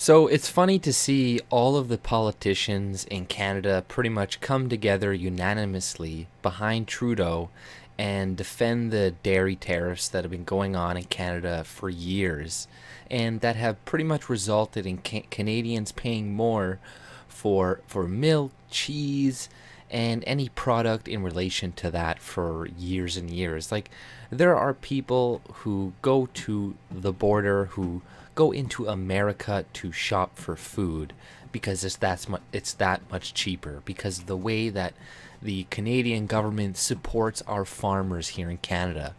So it's funny to see all of the politicians in Canada pretty much come together unanimously behind Trudeau and defend the dairy tariffs that have been going on in Canada for years and that have pretty much resulted in Canadians paying more for milk, cheese, and any product in relation to that for years and years. Like, there are people who go to the border, who go into America to shop for food because it's that much cheaper, because of the way that the Canadian government supports our farmers here in Canada.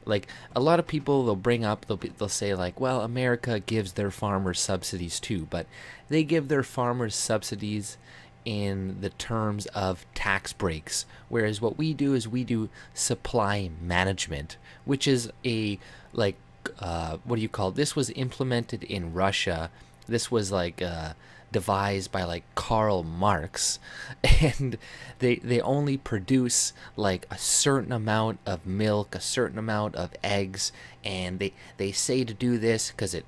Like, a lot of people, they'll say like, well, America gives their farmers subsidies too, but they give their farmers subsidies in the terms of tax breaks, whereas what we do is we do supply management, which is a like what do you call it? This was implemented in Russia. This was like devised by like Karl Marx, and they only produce like a certain amount of milk, a certain amount of eggs, and they say to do this because it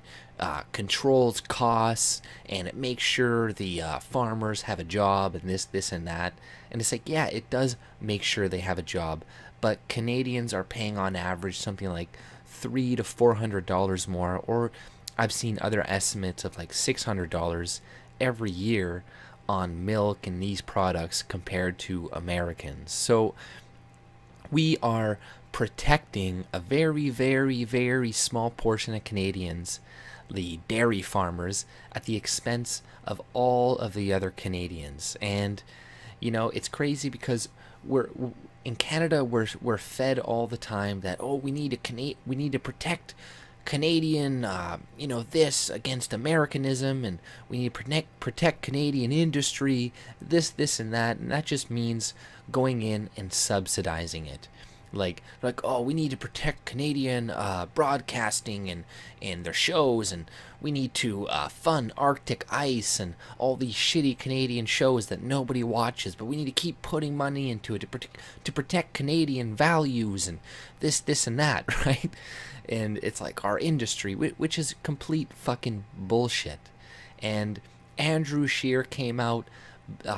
controls costs and it makes sure the farmers have a job and this and that. And it's like, yeah, it does make sure they have a job, but Canadians are paying on average something like $300 to $400 more, or I've seen other estimates of like $600 every year on milk and these products compared to Americans. So we are protecting a very, very, very small portion of Canadians, the dairy farmers, at the expense of all of the other Canadians. And it's crazy because we're in Canada, we're fed all the time that, oh, we need to protect Canadian, this against Americanism, and we need to protect Canadian industry, this, and that. And that just means going in and subsidizing it. Like, oh, we need to protect Canadian broadcasting and their shows, and we need to fund Arctic Ice and all these shitty Canadian shows that nobody watches, but we need to keep putting money into it to protect Canadian values and this and that, right? And it's like our industry, which is complete fucking bullshit. And Andrew Scheer came out,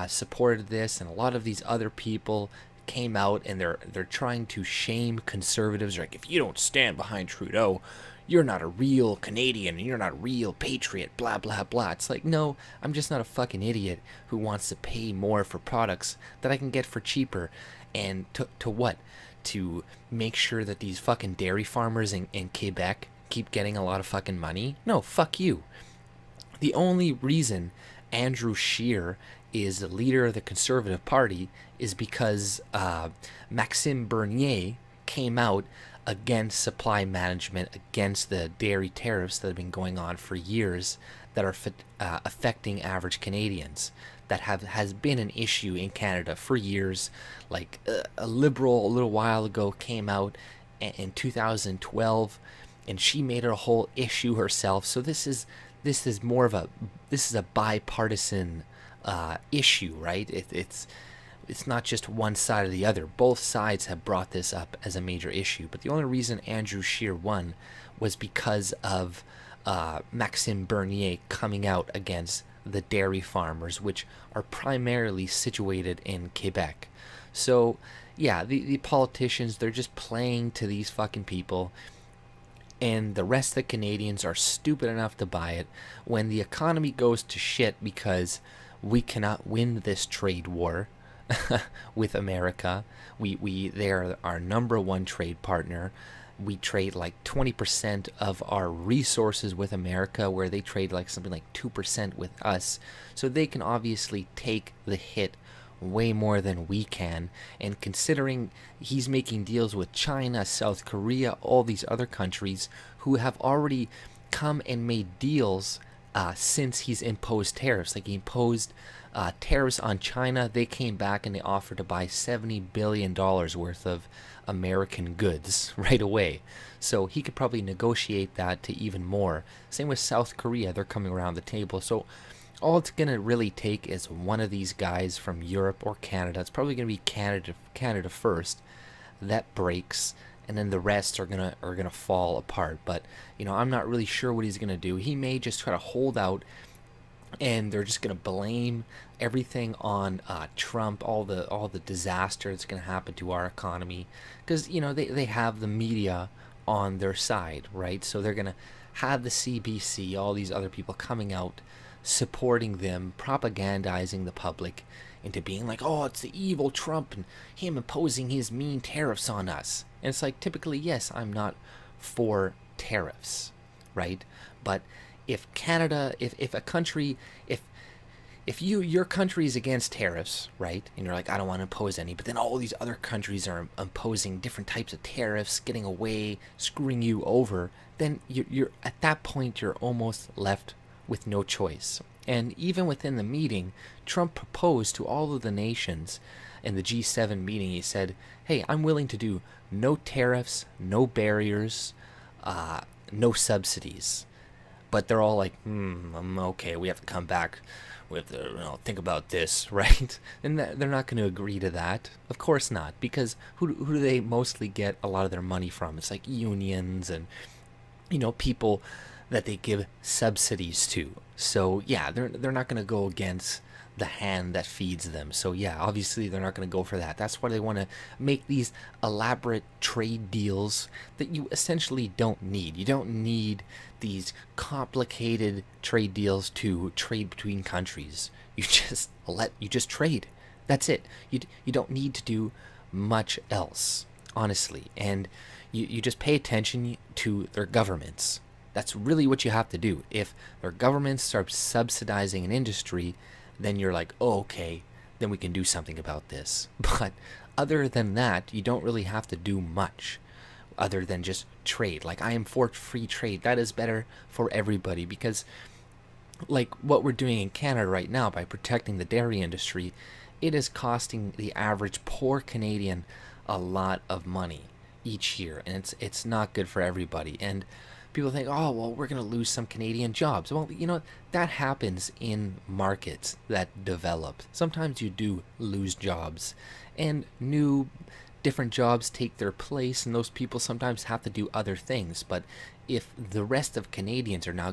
supported this, and a lot of these other people came out, and they're trying to shame conservatives. Like, if you don't stand behind Trudeau, you're not a real Canadian and you're not a real patriot, blah blah blah. It's like, no, I'm just not a fucking idiot who wants to pay more for products that I can get for cheaper. And to what? To make sure that these fucking dairy farmers in Quebec keep getting a lot of fucking money? No, fuck you. The only reason Andrew Scheer is the leader of the Conservative Party is because Maxime Bernier came out against supply management, against the dairy tariffs that have been going on for years, that are affecting average Canadians. That has been an issue in Canada for years. Like, a liberal a little while ago came out in 2012, and she made it a whole issue herself. So this is more of a bipartisan issue, right? It's not just one side or the other. Both sides have brought this up as a major issue. But the only reason Andrew Scheer won was because of Maxime Bernier coming out against the dairy farmers, which are primarily situated in Quebec. So, yeah, the politicians, they're just playing to these fucking people, and the rest of the Canadians are stupid enough to buy it. When the economy goes to shit because we cannot win this trade war with America, they are our number one trade partner. We trade like 20% of our resources with America, where they trade like something like 2% with us. So they can obviously take the hit way more than we can. And considering he's making deals with China, South Korea, all these other countries who have already come and made deals since he's imposed tariffs. Like, he imposed tariffs on China. They came back and they offered to buy $70 billion worth of American goods right away. So he could probably negotiate that to even more. Same with South Korea. They're coming around the table. So all it's going to really take is one of these guys from Europe or Canada. It's probably going to be Canada first. That breaks, and then the rest are gonna fall apart. But I'm not really sure what he's gonna do. He may just try to hold out and they're just gonna blame everything on Trump, all the disaster that's gonna happen to our economy, because they have the media on their side, right? So they're gonna have the CBC, all these other people coming out, supporting them, propagandizing the public into being like, oh, it's the evil Trump and him imposing his mean tariffs on us. And it's like, typically, yes, I'm not for tariffs, right? But if Canada, if a country, if your country is against tariffs, right, and you're like, I don't want to impose any, but then all these other countries are imposing different types of tariffs, getting away, screwing you over, then you're at that point you're almost left with no choice. And even within the meeting, Trump proposed to all of the nations in the G7 meeting. He said, "Hey, I'm willing to do no tariffs, no barriers, no subsidies." But they're all like, okay, we have to come back. We have to think about this, right? And they're not going to agree to that. Of course not, because who do they mostly get a lot of their money from? It's like unions and people that they give subsidies to. So yeah, they're not going to go against the hand that feeds them. So yeah, obviously they're not going to go for that. That's why they want to make these elaborate trade deals that you essentially don't need. You don't need these complicated trade deals to trade between countries. You just trade. That's it. You don't need to do much else, honestly. And you just pay attention to their governments. That's really what you have to do. If their governments start subsidizing an industry, then you're like, oh, okay, then we can do something about this. But other than that, you don't really have to do much other than just trade. Like, I am for free trade. That is better for everybody, because like what we're doing in Canada right now by protecting the dairy industry, it is costing the average poor Canadian a lot of money each year, and it's not good for everybody. And people think, oh, well, we're going to lose some Canadian jobs. Well, that happens in markets that develop. Sometimes you do lose jobs, and new different jobs take their place, and those people sometimes have to do other things. But if the rest of Canadians are now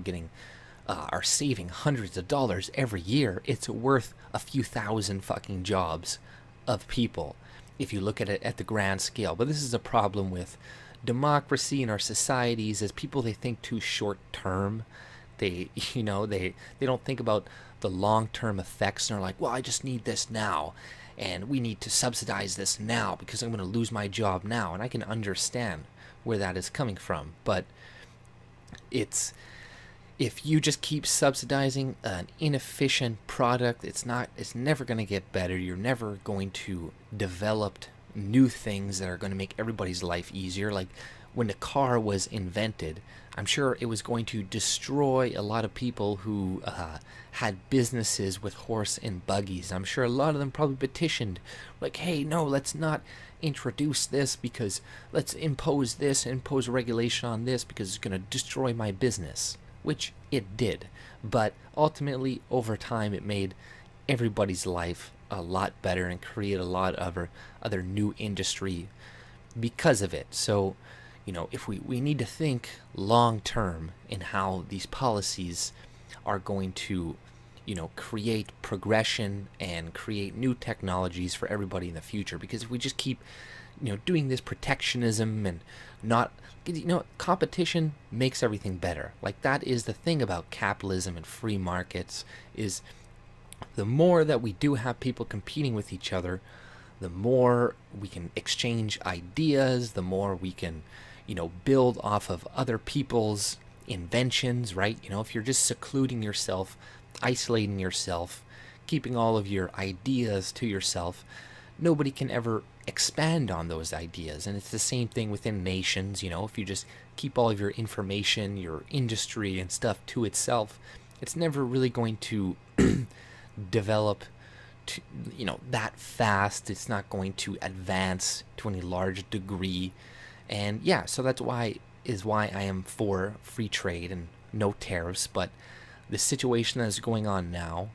are saving hundreds of dollars every year, it's worth a few thousand fucking jobs of people if you look at it at the grand scale. But this is a problem with democracy in our societies, as people, they think too short term. They don't think about the long term effects, and they're like, well, I just need this now, and we need to subsidize this now because I'm going to lose my job now. And I can understand where that is coming from, but it's if you just keep subsidizing an inefficient product, it's never going to get better. You're never going to develop new things that are going to make everybody's life easier. Like when the car was invented, I'm sure it was going to destroy a lot of people who had businesses with horse and buggies. I'm sure a lot of them probably petitioned, like, hey, no, let's not introduce this, because let's impose regulation on this because it's going to destroy my business, which it did. But ultimately, over time, it made everybody's life a lot better and create a lot of other new industry because of it. So, if we need to think long term in how these policies are going to, create progression and create new technologies for everybody in the future. Because if we just keep, doing this protectionism and not, competition makes everything better. Like, that is the thing about capitalism and free markets, is the more that we do have people competing with each other, the more we can exchange ideas, the more we can, build off of other people's inventions, right? If you're just secluding yourself, isolating yourself, keeping all of your ideas to yourself, nobody can ever expand on those ideas. And it's the same thing within nations. If you just keep all of your information, your industry and stuff to itself, it's never really going to develop to, that fast. It's not going to advance to any large degree. And yeah, so that's why I am for free trade and no tariffs. But the situation that is going on now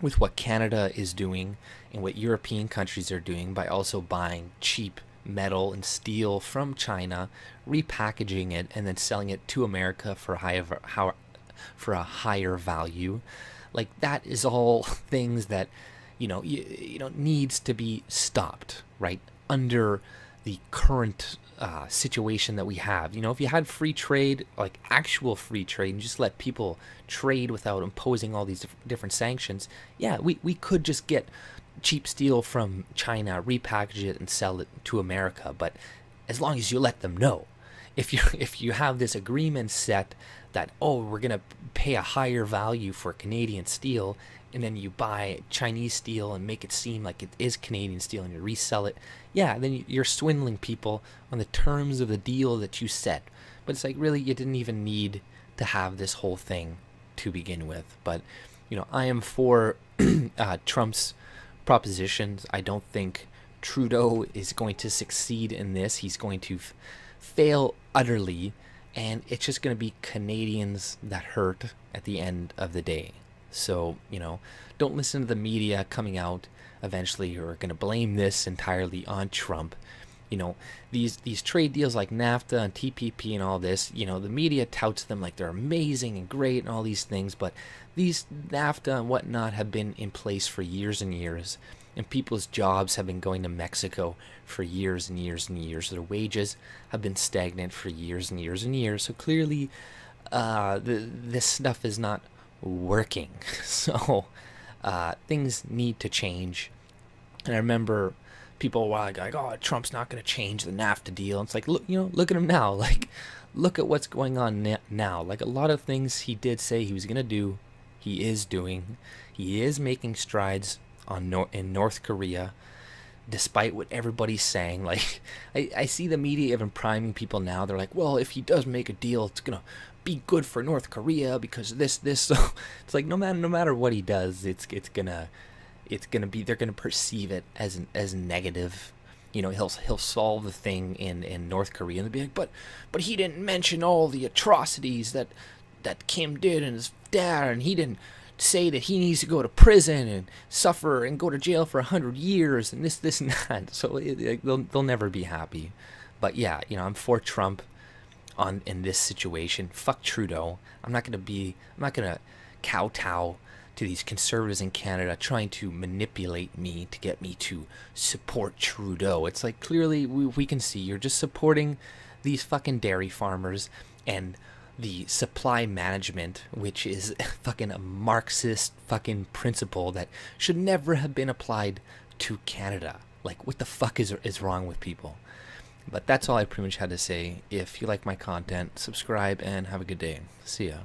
with what Canada is doing and what European countries are doing by also buying cheap metal and steel from China, repackaging it, and then selling it to America for a higher value, Like, that is all things that, needs to be stopped, right? Under the current situation that we have. If you had free trade, like actual free trade, and just let people trade without imposing all these different sanctions, yeah, we could just get cheap steel from China, repackage it, and sell it to America. But as long as you let them know, if you have this agreement set that, oh, we're gonna pay a higher value for Canadian steel, and then you buy Chinese steel and make it seem like it is Canadian steel and you resell it, yeah, then you're swindling people on the terms of the deal that you set. But it's like, really, you didn't even need to have this whole thing to begin with. But I am for Trump's propositions. I don't think Trudeau is going to succeed in this. He's going to fail utterly, and it's just going to be Canadians that hurt at the end of the day. So, don't listen to the media coming out eventually who are going to blame this entirely on Trump. These trade deals like NAFTA and TPP and all this, the media touts them like they're amazing and great and all these things, but these NAFTA and whatnot have been in place for years and years, and people's jobs have been going to Mexico for years and years and years. Their wages have been stagnant for years and years and years. So clearly, this stuff is not working. So things need to change. And I remember people a while ago like, oh, Trump's not going to change the NAFTA deal. And it's like, look at him now. Like, look at what's going on now. Like, a lot of things he did say he was going to do, he is doing. He is making strides in North Korea, despite what everybody's saying. Like, I see the media even priming people now.'re like, well, if he does make a deal, it's gonna be good for North Korea because this. So it's like, no matter what he does, it's gonna be, they're gonna perceive it as negative. He'll solve the thing in North Korea, and they'll be like, but he didn't mention all the atrocities that Kim did and his dad, and he didn't say that he needs to go to prison and suffer and go to jail for 100 years and this and that. So they'll never be happy. But yeah, I'm for Trump in this situation. Fuck Trudeau. I'm not gonna kowtow to these conservatives in Canada trying to manipulate me to get me to support Trudeau. It's like, clearly we can see you're just supporting these fucking dairy farmers and the supply management, which is fucking a Marxist fucking principle that should never have been applied to Canada. Like, what the fuck is wrong with people? But that's all I pretty much had to say. If you like my content, subscribe and have a good day. See ya.